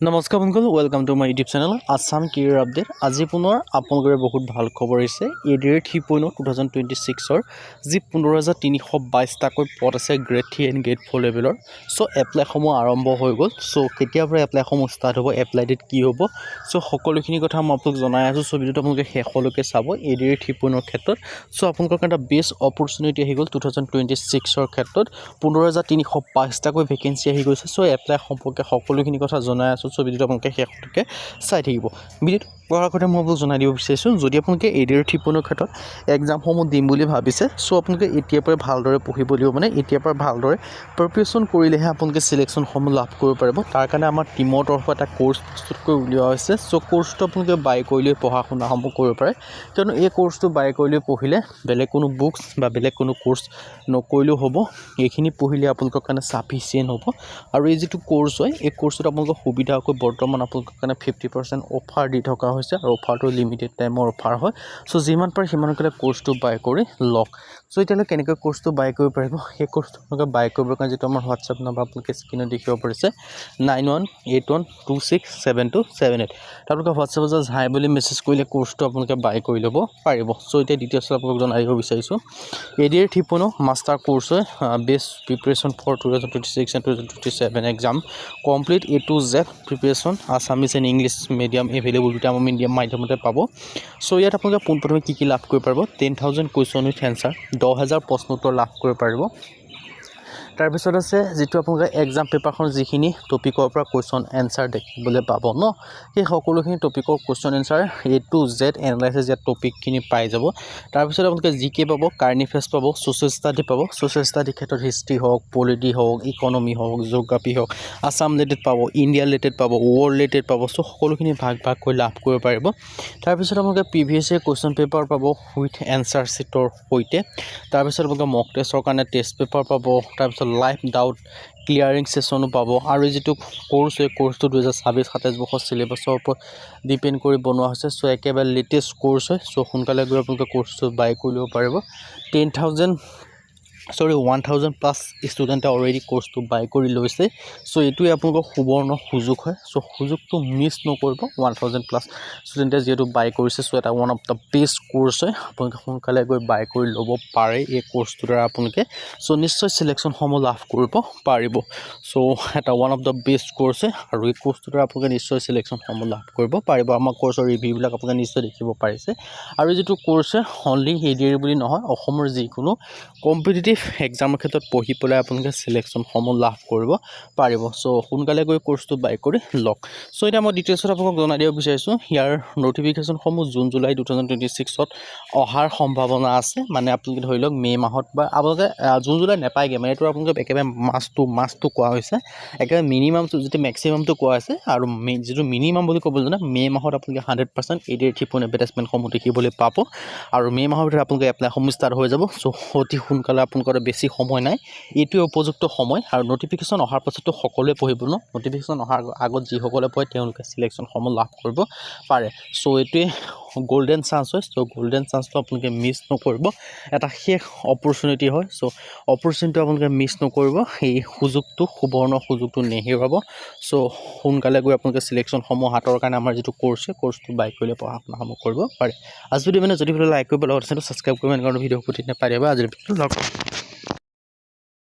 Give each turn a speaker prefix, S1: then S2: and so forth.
S1: নমস্কাৰ বন্ধুসকল, welcome to my YouTube channel Assam career update. আজি পুনৰ আপোনালোকৰ বহুত ভাল খবৰ আহিছে। এডিআৰ 3.0 2026 যি 15,322টাকৈ পদ আছে গ্ৰেড 3 এণ্ড গ্ৰেড 4 লেভেলৰ। চ' এপ্লাইসমূহ আৰম্ভ হৈ গ'ল। চ' কেতিয়াৰ পৰা এপ্লাইসমূহ ষ্টাৰ্ট হ'ব, এপ্লাই ডেট কি হ'ব, চ' সকলোখিনি কথা মই আপোনালোক জনাই আছোঁ। চ' ভিডিঅ'টো আপোনালোকে শেষলৈকে চাব এডিআৰ 3.0 ক্ষেত্ৰত। চ' আপোনালোকৰ কাৰণে এটা বেষ্ট অপৰচুনিটি আহি গ'ল 2026 ক্ষেত্ৰত 15,322টাকৈ ভেকেঞ্চি আহি গৈছে। চ' এপ্লাই সম্পৰ্কে সকলোখিনি কথা জনাই আছোঁ। চ' ভিডিঅ'টো আপোনালোকে শেষলৈকে চাই থাকিব। ভিডিঅ'টো পঢ়াৰ কথা মই আপোনালোক জনাই দিব বিচাৰিছোঁ, যদি আপোনালোকে এডিআৰ 3.0 ক্ষেত্ৰত এক্সামসমূহ দিম বুলি ভাবিছে, চ' আপোনালোকে এতিয়াৰ পৰা ভালদৰে পঢ়িব লাগিব। মানে এতিয়াৰ পৰা ভালদৰে প্ৰিপেৰেশ্যন কৰিলেহে আপোনালোকে চিলেকশ্যনসমূহ লাভ কৰিব পাৰিব। তাৰ কাৰণে আমাৰ টীমৰ তৰফৰ এটা কোৰ্চ প্ৰস্তুত কৰি উলিওৱা হৈছে। চ' কোৰ্চটো আপোনালোকে বাই কৰি লৈ পঢ়া শুনাসমূহ কৰিব পাৰে, কিয়নো এই কোৰ্চটো বাই কৰি লৈ পঢ়িলে বেলেগ কোনো বুকছ বা বেলেগ কোনো কোৰ্চ নকৰিলেও হ'ব। এইখিনি পঢ়িলে আপোনালোকৰ কাৰণে চাফিচিয়েণ্ট হ'ব। আৰু এই যিটো কোৰ্চ হয়, এই কোৰ্চটোত আপোনালোকৰ সুবিধাকৈ বৰ্তমান আপোনালোকৰ কাৰণে 50% অফাৰ দি থকা হৈছে, আৰু অফাৰটো লিমিটেড টাইমৰ অফাৰ হয়। চ' যিমান পাৰে সিমানকৈ কোৰ্চটো বাই কৰি লওক। চ' এতিয়ালৈ কেনেকৈ কোৰ্চটো বাই কৰিব পাৰিব, সেই কোৰ্চটো আপোনালোকে বাই কৰিবৰ কাৰণে যিটো আমাৰ হোৱাটছআপ নাম্বাৰ আপোনালোকে স্ক্ৰীনত দেখিব পাৰিছে 9181267278, আপোনালোকে হোৱাটছআপত জাষ্ট হাই বুলি মেছেজ কৰিলে কোৰ্চটো আপোনালোকে বাই কৰি ল'ব পাৰিব। চ' এতিয়া ডিটেইলছ আপোনালোকক জনাই দিব বিচাৰিছোঁ। এডিআৰ 3.0 মাষ্টাৰ কোৰ্চ হয়, best preparation for 2026 and 2027 exam complete A to Z preparation Assamese and English medium available দুটা মিডিয়াম মাধ্যমতে পাব। চ' ইয়াত আপোনালোকে পোনপ্ৰথমে কি লাভ কৰিব পাৰিব, 10,000 কুৱেশ্যন উইথ এনচাৰ, 10,000 প্ৰশ্ন উত্তৰ লাভ কৰিব পাৰিব। তাৰপিছত আছে যিটো আপোনালোকে এক্সাম পেপাৰখন যিখিনি টপিকৰ পৰা কুৱেশ্যন এনচাৰ দেখিবলৈ পাব ন, সেই সকলোখিনি টপিকৰ question answer A to Z analysis ইয়াত টপিকখিনি পাই যাব। তাৰপিছত আপোনালোকে জিকে পাব, কাৰেণ্ট এফেয়াৰ্ছ পাব, ছ'চিয়েল ষ্টাডি পাব। ছ'চিয়েল ষ্টাডিৰ ক্ষেত্ৰত হিষ্ট্ৰী হওক, পলিটি হওক, ইকনমি হওক, জিঅ'গ্ৰাফী হওক, আছাম ৰিলেটেড পাব, ইণ্ডিয়া ৰিলেটেড পাব, ৱৰ্ল্ড ৰিলেটেড পাব। চ' সকলোখিনি ভাগকৈ লাভ কৰিব পাৰিব। তাৰপিছত আপোনালোকে প্ৰিভিয়াছ ইয়েৰ কুৱেশ্যন পেপাৰ পাব উইথ এনচাৰ ছিটৰ সৈতে। তাৰপিছত আপোনালোকে মক টেষ্টৰ কাৰণে টেষ্ট পেপাৰ পাব। তাৰপিছত লাইভ ডাউট ক্লিয়াৰিং ছেশ্যনো পাব। আৰু যিটো কোৰ্চ, এই কোৰ্চটো 2026-27 বৰ্ষৰ চিলেবাছৰ ওপৰত ডিপেণ্ড কৰি বনোৱা হৈছে। চ' একেবাৰে লেটেষ্ট কোৰ্চ হয়। চ' সোনকালে গৈ আপোনালোকে কোৰ্চটো বাই কৰি ল'ব পাৰিব। 1,000 প্লাছ ষ্টুডেণ্টে অলৰেডি কোৰ্চটো বাই কৰি লৈছে। চ' এইটোৱে আপোনালোকৰ সুবৰ্ণ সুযোগ হয়। চ' সুযোগটো মিছ নকৰিব। 1,000 প্লাছ ষ্টুডেণ্টে যিহেতু বাই কৰিছে, চ' এটা one of the best course হয়। আপোনালোকে সোনকালে গৈ বাই কৰি ল'ব পাৰে এই কোৰ্চটোৰ দ্বাৰা আপোনালোকে। চ' নিশ্চয় চিলেকশ্যনসমূহ লাভ কৰিব পাৰিব। চ' এটা one of the best course হয়, আৰু এই কোৰ্চটোৰ দ্বাৰা আপোনালোকে নিশ্চয় চিলেকশ্যনসমূহ লাভ কৰিব পাৰিব। আমাৰ কোৰ্চৰ ৰিভিউবিলাক আপোনালোকে নিশ্চয় দেখিব পাৰিছে। আৰু যিটো কোৰ্চ হয়, অনলি এডিআৰ বুলি নহয়, অসমৰ যিকোনো কম্পিটিটিভ এক্সামৰ ক্ষেত্ৰত পঢ়ি পেলাই আপোনালোকে চিলেকশ্যনসমূহ লাভ কৰিব পাৰিব। চ' সোনকালে গৈ কোৰ্চটো বাই কৰি লওক। চ' এতিয়া মই ডিটেইলছত আপোনালোকক জনাই দিব বিচাৰিছোঁ, ইয়াৰ নটিফিকেশ্যনসমূহ জুন জুলাই 2026 অহাৰ সম্ভাৱনা আছে। মানে আপোনালোকে ধৰি লওক মে' মাহত, বা আপোনালোকে জুন জুলাই নাপায়গৈ, মানে এইটো আপোনালোকে একেবাৰে মাছটো কোৱা হৈছে, একেবাৰে মিনিমামটো যিটো মেক্সিমামটো কোৱা হৈছে। আৰু যিটো মিনিমাম বুলি ক'বলৈ জানে, মে' মাহত আপোনালোকে 100% এডিআৰ 3.0 এডভাৰটাইজমেণ্টসমূহ দেখিবলৈ পাব। আৰু মে' মাহৰ ভিতৰত আপোনালোকে এপ্লাইসমূহ ষ্টাৰ্ট হৈ যাব। চ' অতি সোনকালে আপোনালোকৰ বেছি সময় নাই, এইটোৱে উপযুক্ত সময়। আৰু নটিফিকেশ্যন অহাৰ পাছতো সকলোৱে পঢ়িব ন, নটিফিকেশ্যন অহাৰ আগত যিসকলে পঢ়ে তেওঁলোকে চিলেকশ্যনসমূহ লাভ কৰিব পাৰে। চ' এইটোৱে গল্ডেন চান্স হয়। চ' গল্ডেন চান্সটো আপোনালোকে মিছ নকৰিব। এটা শেষ অপৰচুনিটি হয়। চ' অপৰচুনিটিটো আপোনালোকে মিছ নকৰিব। এই সুযোগটো, সুবৰ্ণ সুযোগটো নেহেৰুৱাব। চ' সোনকালে গৈ আপোনালোকে চিলেকশ্যনসমূহ হাতৰ কাৰণে আমাৰ যিটো কোৰ্চটো বাই কৰিলে পঢ়া শুনাসমূহ কৰিব পাৰে। আজি যদি ভিডিঅ' লাইক কৰিব, লগত ছাবস্ক্ৰাইব কৰিব, এনেকুৱা ভিডিঅ' প্ৰতি নাপাই দিব। আজিৰ ভিডিঅ'টো লগ